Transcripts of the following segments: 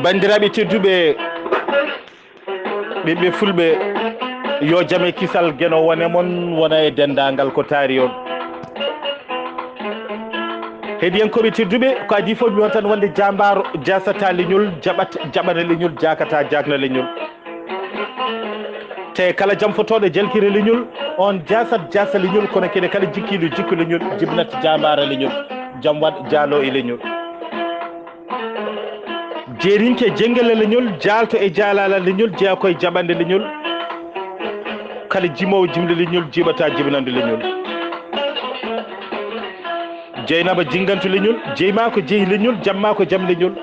bandiraɓe tedduɓe ɓiɓɓe fulɓe yo jame kisal gueno wone moon wona e dendagal ko taari on heɗiyankoɓe tedduɓe ko adi fof mi won tan wonde Jaambaaro jaasata leñol jaɓat jaɓana leñol Jakataa jakna leñol te kala Jamfotooɗo jalkira leñol on jaasat jaasa leñol kono kene kala Jikkiiɗo jikku leñol Jibinat Jaambaaro leñol Jamwaɗ jaaloo e leñol Jeerinke jenngello leñol Jaalto e jaalaalo leñol Jeyaa koye jaɓanɓe leñol kala Jimoowo jimɗi leñol Jiɓataa jibinannde leñol Jeynaba jinngantu leñol Jeyma ko jeyi leñol Jamma ko jam leñol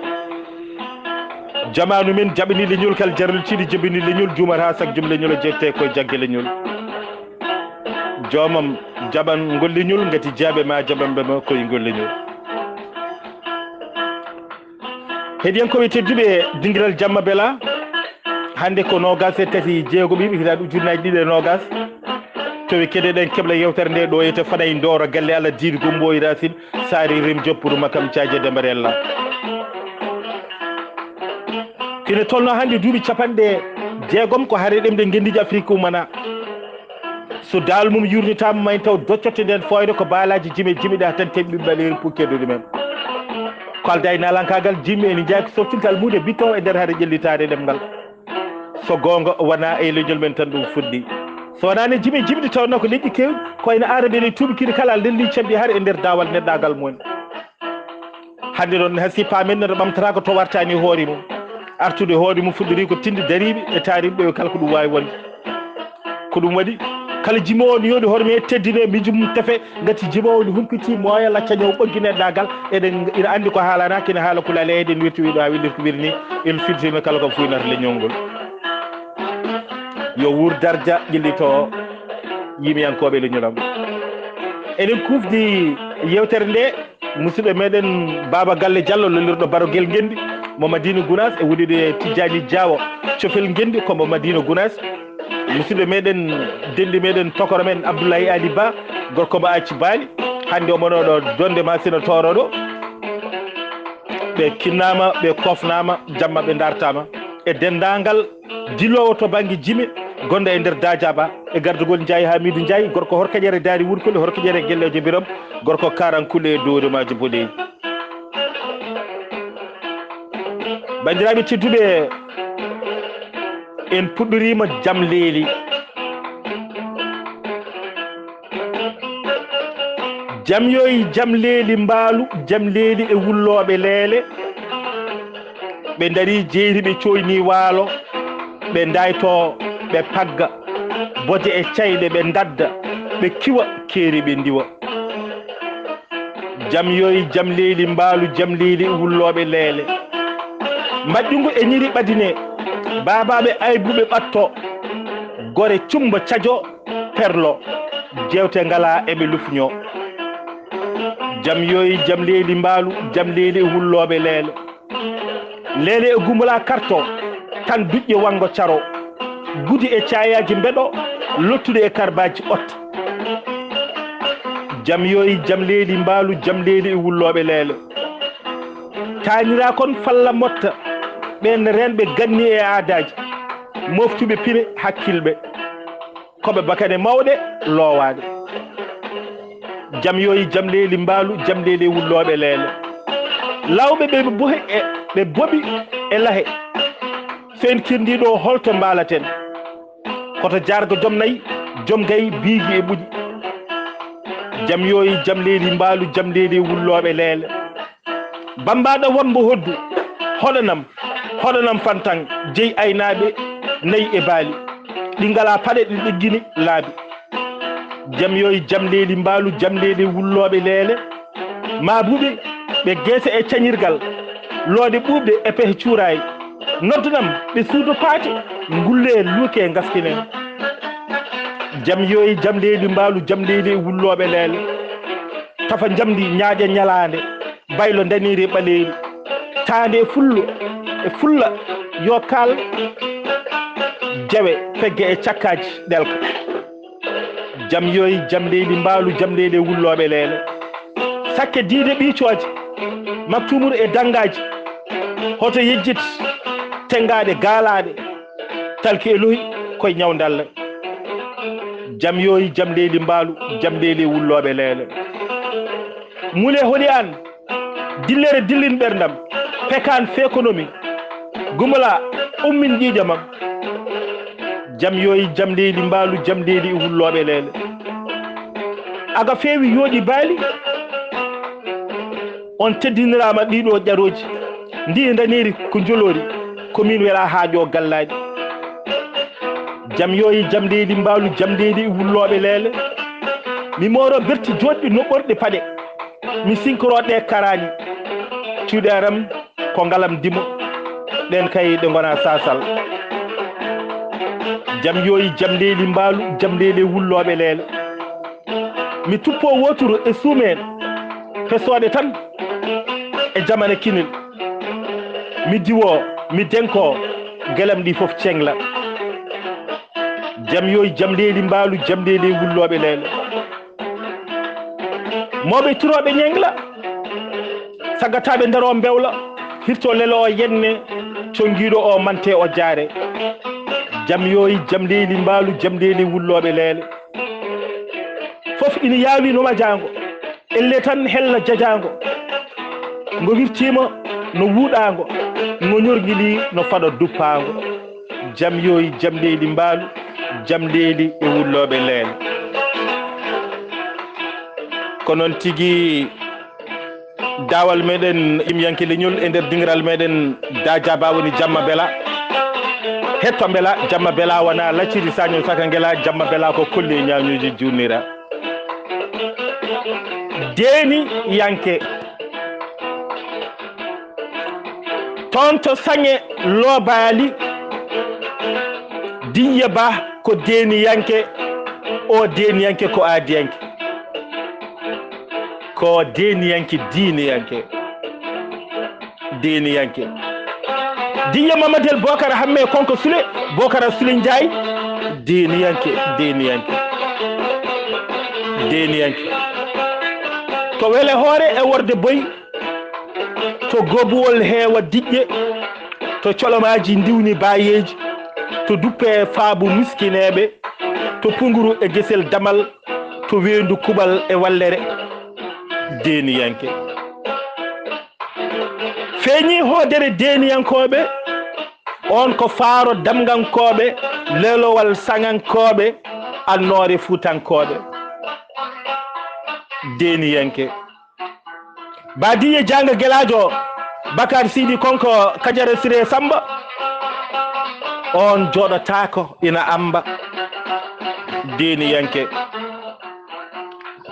Jamaanu men jaɓani leñol kala jarlitiiɗo jibini leñol juumat haa sak jum leñol o jettee koye jagge leñol joomam jaɓan ngol leñol ngati jaaɓe ma jaɓanɓe ma koye ngol leñol heɗiyankoɓe tedduɓe dingiral jamma bela hannde ko nogas e tati jeego ɓiɓe hitaɗo ujunnaji ɗiɗi e nogas towi keɗeɗen keɓla yewtere nde ɗo yete faɗa e dooro galle Allah diidi gomboyi racine saari rem joppudu makam thiaje dembarella kene tolno hannde duuɓi capanɗe jeegom ko haare ɗemɗe gendiji Afrique umana so dal mum yurnitama mayn taw doccote nden foyde ko baalaji jime jimiɗe ha tan teɓi ɓiɓɓe aleeri pukkedude men ko alda e nalankagal jimmi ene jaaki softintal mude biton e nder haade ƴellitade ɗemngal so gonga wona e leñol men tan ɗum fuɗɗi so wonani jimi jimɗi tawno ko leƴƴi kewɗi koyno araɓene tuɓikiɗi kala lelli camɗi har e nder dawal neɗɗagal mumen hannde noon hasi pamen neɗo ɓamtata to wartani hoore mum artude hoore mum fuɗɗori ko tinde dariɓe e taariɓe kala ko ɗum wawi wonde ko ɗum waɗi kala jimowo ne yooɗi horme teddine miijo mum tefe gati jimowo ne humpiti moya laccaño ɓoggi neɗɗagal ina andi ko haalana kene haala kulale eyde en wirti wiɗo ha willir ko wirini il filtime kala ko fuynata leñol ngol yo wuur dardia ƴellito yimiyankoɓe leñolam eɗen kufdi yewtere nde musidɗo meɗen baba galle diallo lollirɗo barogel gendi mo Madina Gounas e wuɗide Tijjani Diawo cofel gendi komo Madina Gounas musidɗo meɗen denɗi meɗen tokoro men Abdoulaye Ali Ba gorko mo acci baali hannde omonoɗo donde ma sino toroɗo ɓe kinnama ɓe kofnama jamma ɓe dartama e dendagal dilowo to banggue jimi gonɗo e nder Dadiaba e gardugol Ndiaye Hamidou Ndiaye gorko horkaƴere daari wurkole horkaƴere guellejo biram gorko karankulle e dowremaji boɗeyi bandiraɓe tedduɓe en puɗɗorima jam leeli jam yoyi jam leeli mbaalu jam leeli e wulloɓe leele ɓe daari jeeri ɓe coyni waalo ɓe dayto ɓe pagga boje e cayɗe ɓe dadda ɓe kiwa keeri ɓe ndiwa jam yoyi jam leeli mbaalu jam leeli e wulloɓe leele mbaɗɗungu e ñiri ɓadine babaɓe aybuɓe ɓatto gore cumba cadio perlo jewte ngala eɓe lufño jam yoyi jam leeli mbaalu jam leeli e wulloɓe leele leele e gumbala karto tan duƴƴe wango caro gudi e cayaji mbeɗo lottude e karbaji ɓotta jam yoyi jam leeli mbaalu jam leeli e wulloɓe leele tañira kon falla motta ɓen renɓe ganni e aadaji moftuɓe pine hakkilɓe koɓe bakane mawɗe loowaɗe jam yoyi jam leeli mbaalu jam leeli e wulloɓe leele lawɓe ɓe boɓi e lahe so en kirdiɗo holto mbalaten koto jargo joom nayyi joom gayi biigi e ɓuuƴi jam yoyi jam leeli mbaalu jam leeli e wulloɓe leele bambaɗo wonmo hoddu hoɗanam fantan jeyi aynaɓe nayyi e baali ɗi ngala paɗe ɗi ɗeggini laabi jam yoyi jam leeli mbaalu jam leeli e wulloɓe leele maabuɓe ɓe guese e cañirgal loode ɓuuɓde e pehe cuurayi noddanam ɓe suudo paate ngulle luuke gaskinen jam yoyi jam leeli mbaalu jam leeli e wulloɓe leele tafa jamdi ñaaƴe ñalande baylo daniri ɓaleeri taande e fulla yo kal jawe pegge e cakkaji ɗelka jam yoyi jam leeli mbaalu jam leeli e wulloɓe leele sakke diide ɓiicoje maktumur e dangaji hoto yejjit tengaade gaalaade talki e lohi koye ñawdalla jam yoyi jam leydi mbaalu jam leydi wullooɓe leele mule holi an dillere dillin ɓerdam pekan feekonomi gumala ummin ƴiiƴa mam jam yoyi jam leydi mbaalu jam leydi e wullooɓe leele aga feewi yooɗi baali on teddinirama ɗiɗo ƴaroji ndi daniri ko jolori komin wela haajo gallaji jam yoyi jam leydi mbaalu jam leydi e wullooɓe leele mi moro berti joɗɗi noɓɓorɗe paɗe mi sinkoroɗe karani cuuɗe aram ko ngalam dimo ɗen kay ɗe gona sasal jam yoyi jam leydi mbaalu jam leydi e wullooɓe leele mi tuppo wotoro e suumen fesoɗe tan e jamane kinel mi diwo mi denko gelam ɗi fof cengla jam yoyi jam leydi mbaalu jam leydi e wullooɓe leele moɓe turoɓe ñengla saggataɓe nder o mbewla hirto lelo o yenne conguiɗo o mante o jaare jam yoyi jam leydi mbaalu jam leydi e wullooɓe leele fof ina yawinoma jango elle tan hella jajango ngo wirtima no wuuɗango ngo ñorguili no faɗa duppango jam yoyi jam leydi mbaalu jam leydi e wullooɓe leele ko noon tigui dawal meɗen Deeniyanke leñol e nder dingiral meɗen dajaba woni jamma bela hetto bela jamma bela wona lacciri sañol saka guela jamma bela ko kolli e ñañuji jurnira Deeniyanke toon to sañe loobaali diƴƴe ba ko Deeniyanke o Deeniyanke ko aadiyanke ko Deeniyanke diiniyanke Deeniyanke diƴƴe Mamadel Bokara hamme konko Sule Bokara Sule Ndiaye Deeniyanke Deeniyanke Deeniyanke to wele hoore e worde boyi to gobuwol heewa diƴƴe to colomaji ndiwni bayeji to duppe faabu miskineɓe to punguru e gesel damal to weendu kuɓal e wallere Deeniyanke feeñi hoodere Deeniyankoɓe on ko faaro damgankoɓe lelowal saŋankoɓe annoore fuutankoɓe Deeniyanke badiye janga gelajo Bakar Sidi konko Kajara Sire Samba on joɗotako ina amba Deeniyanke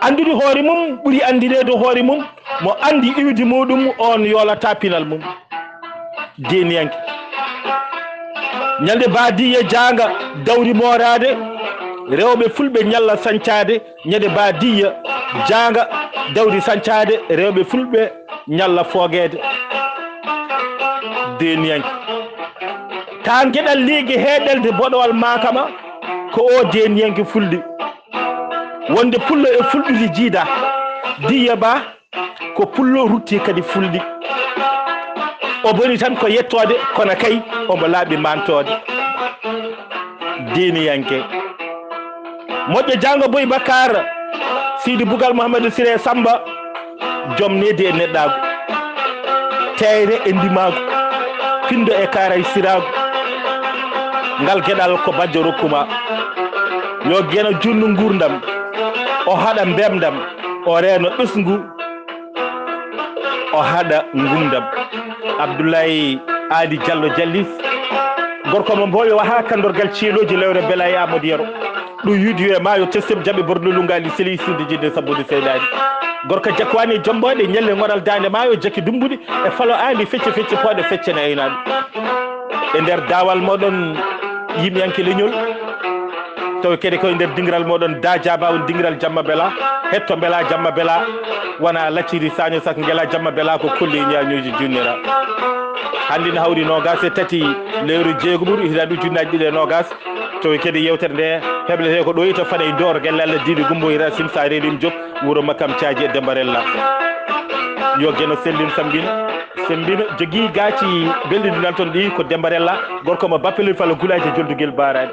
andude hoore mum ɓuuri andinede hoore mum mo andi iwdi muɗum on yolata pinal mum Deeniyanke ñande badiye janga dawri morade rewɓe fulɓe ñalla sancade ñande badiya janga dawri sancade rewɓe fulɓe ñalla foguede Deeniyanke ta gueɗal ligue heɗelde boɗowal makama ko o Deeniyanke fulɗi wonde pullo e fulɓiɗi jiida diya ba ko pullo rutti kadi fulɗi o boni tan ko yettode kono kay omo laaɓi mantode Deeniyanke moƴƴo jango boy Bakar Sidi Bougal Mouhamadou Siré Samba joom nedi e neɗɗago teyre e ndimago pindo e karay sirago ngal gueɗal ko bajjo rokkuma yo gueno junnu gurdam o haɗa mbemdam o reeno ɓesgu o haɗa gumdam Abdoulaye Ali Diallo Jalliis gorko mo mboyo ha kandorgal ceeloji lewre bela e Amadou Yero ɗum yudi e maayo testem jaɓe borno lungali seli sinde jidde sabbude seydani gorko jakwani jomboɗe ñelle gonal dande maayo jakki dumbuɗi e falo ali fecce fecce poɗe feccene aynaɗe e nder dawal moɗon Deeniyanke leñol taw kadi koye nder dingiral moɗon dajaba on dingiral jamma bela hetto bela jamma bela wona lacciri saño sak guela jamma bela ko kolli ñañoji junnira hande ne hawri nogas e tati lewru jeegomur hitaɗu junnaji ɗiɗi e nogas to kadi yewtere nde heblete ko ɗo ito fane door gelle Allah diidi gumbo ira sim sa rerim jok wuro makam caaji e dembarella yo gueno sellin sembina jogui gaci belɗi nan toon ɗi ko Dembarella gorko mo bappelel falla gulaji joldugel barani